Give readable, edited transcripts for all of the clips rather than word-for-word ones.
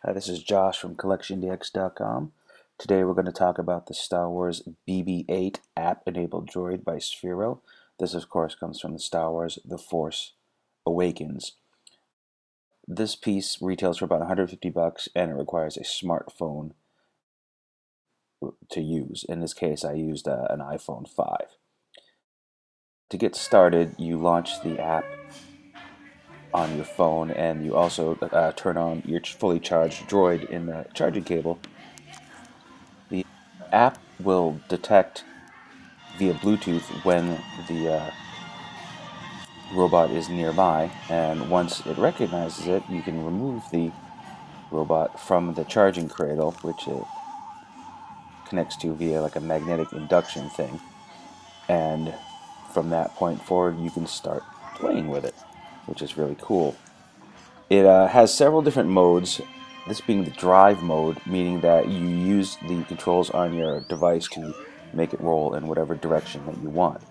Hi, this is Josh from CollectionDX.com. Today we're going to talk about the Star Wars BB-8 app-enabled droid by Sphero. This, of course, comes from the Star Wars The Force Awakens. This piece retails for about 150 bucks and it requires a smartphone to use. In this case, I used an iPhone 5. To get started, you launch the app on your phone and you also turn on your fully charged droid in the charging cable. The app will detect via Bluetooth when the robot is nearby, and once it recognizes it, you can remove the robot from the charging cradle, which it connects to via like a magnetic induction thing, and from that point forward, you can start playing with it, which is really cool. It has several different modes, this being the drive mode, meaning that you use the controls on your device to make it roll in whatever direction that you want.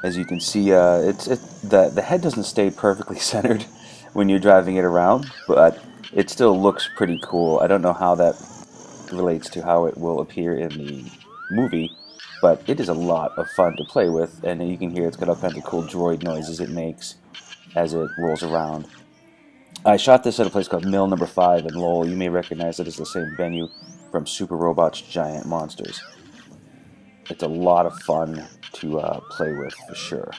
As you can see, the head doesn't stay perfectly centered when you're driving it around, but it still looks pretty cool. I don't know how that relates to how it will appear in the movie, but it is a lot of fun to play with, and you can hear it's got all kinds of cool droid noises it makes as it rolls around. I shot this at a place called Mill Number 5 in Lowell. You may recognize it as the same venue from Super Robot's Giant Monsters. It's a lot of fun to play with for sure.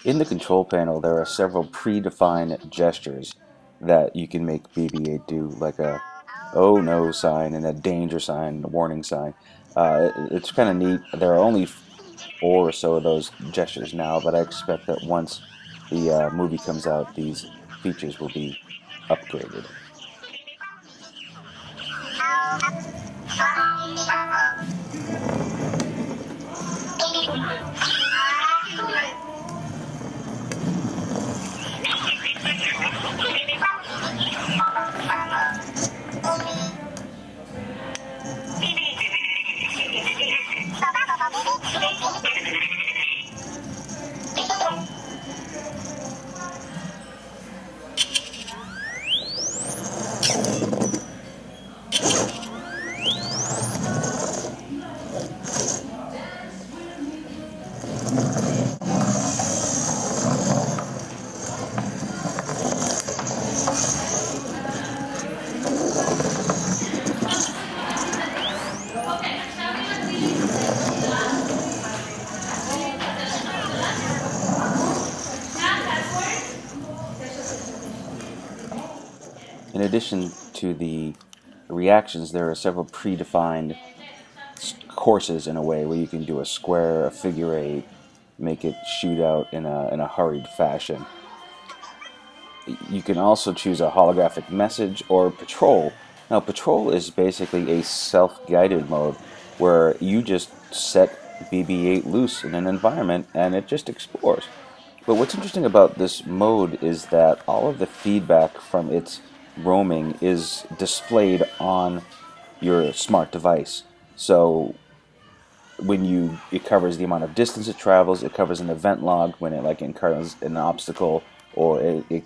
In the control panel, there are several predefined gestures that you can make BB-8 do, like a "oh no" sign and a danger sign, a warning sign. It's kind of neat. There are only 4 or so of those gestures now, but I expect that once the movie comes out, these features will be upgraded. In addition to the reactions, there are several predefined courses in a way where you can do a square, a figure eight, make it shoot out in a hurried fashion. You can also choose a holographic message or patrol. Now, patrol is basically a self-guided mode where you just set BB-8 loose in an environment and it just explores. But what's interesting about this mode is that all of the feedback from its roaming is displayed on your smart device. So it covers the amount of distance it travels, it covers an event log when it like encounters an obstacle, or it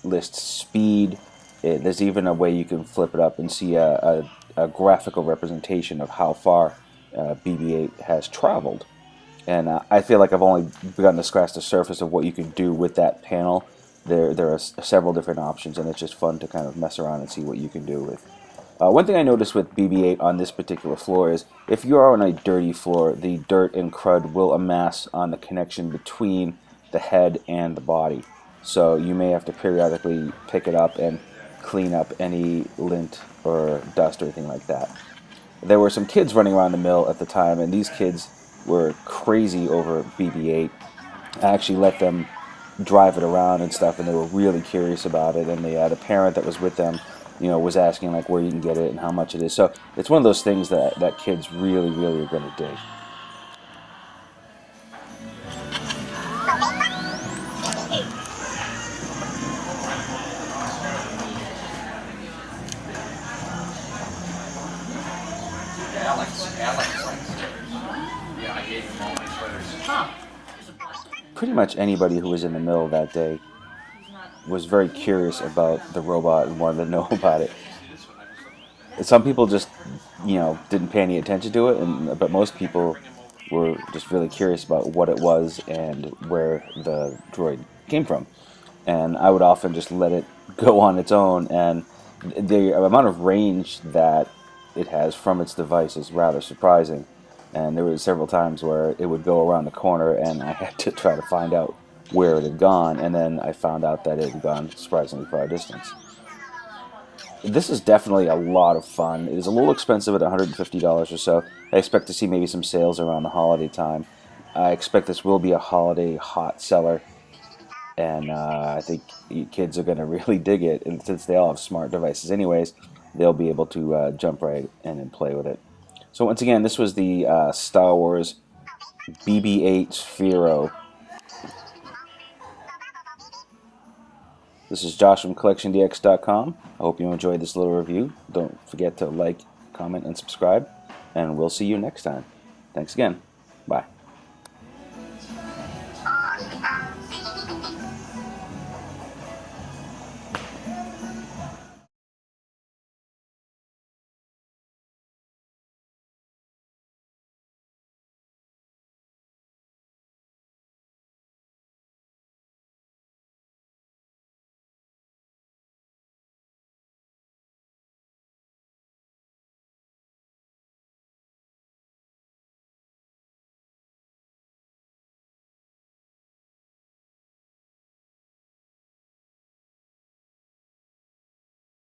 lists speed. There's even a way you can flip it up and see a graphical representation of how far BB-8 has traveled. And I feel like I've only begun to scratch the surface of what you can do with that panel. There are several different options, and it's just fun to kind of mess around and see what you can do with. One thing I noticed with BB-8 on this particular floor is if you are on a dirty floor, the dirt and crud will amass on the connection between the head and the body. So you may have to periodically pick it up and clean up any lint or dust or anything like that. There were some kids running around the mill at the time, and these kids were crazy over BB-8. I actually let them drive it around and stuff, and they were really curious about it. And the parent that was with them, was asking like where you can get it and how much it is. So it's one of those things that kids really, really are going to dig. Pretty much anybody who was in the mill that day was very curious about the robot and wanted to know about it. Some people just, didn't pay any attention to it, but most people were just really curious about what it was and where the droid came from. And I would often just let it go on its own, and the amount of range that it has from its device is rather surprising. And there were several times where it would go around the corner, and I had to try to find out where it had gone, and then I found out that it had gone surprisingly far distance. This is definitely a lot of fun. It is a little expensive at $150 or so. I expect to see maybe some sales around the holiday time. I expect this will be a holiday hot seller, and I think kids are going to really dig it. And since they all have smart devices anyways, they'll be able to jump right in and play with it. So once again, this was the Star Wars BB-8 Sphero. This is Josh from CollectionDX.com. I hope you enjoyed this little review. Don't forget to like, comment, and subscribe, and we'll see you next time. Thanks again. Bye.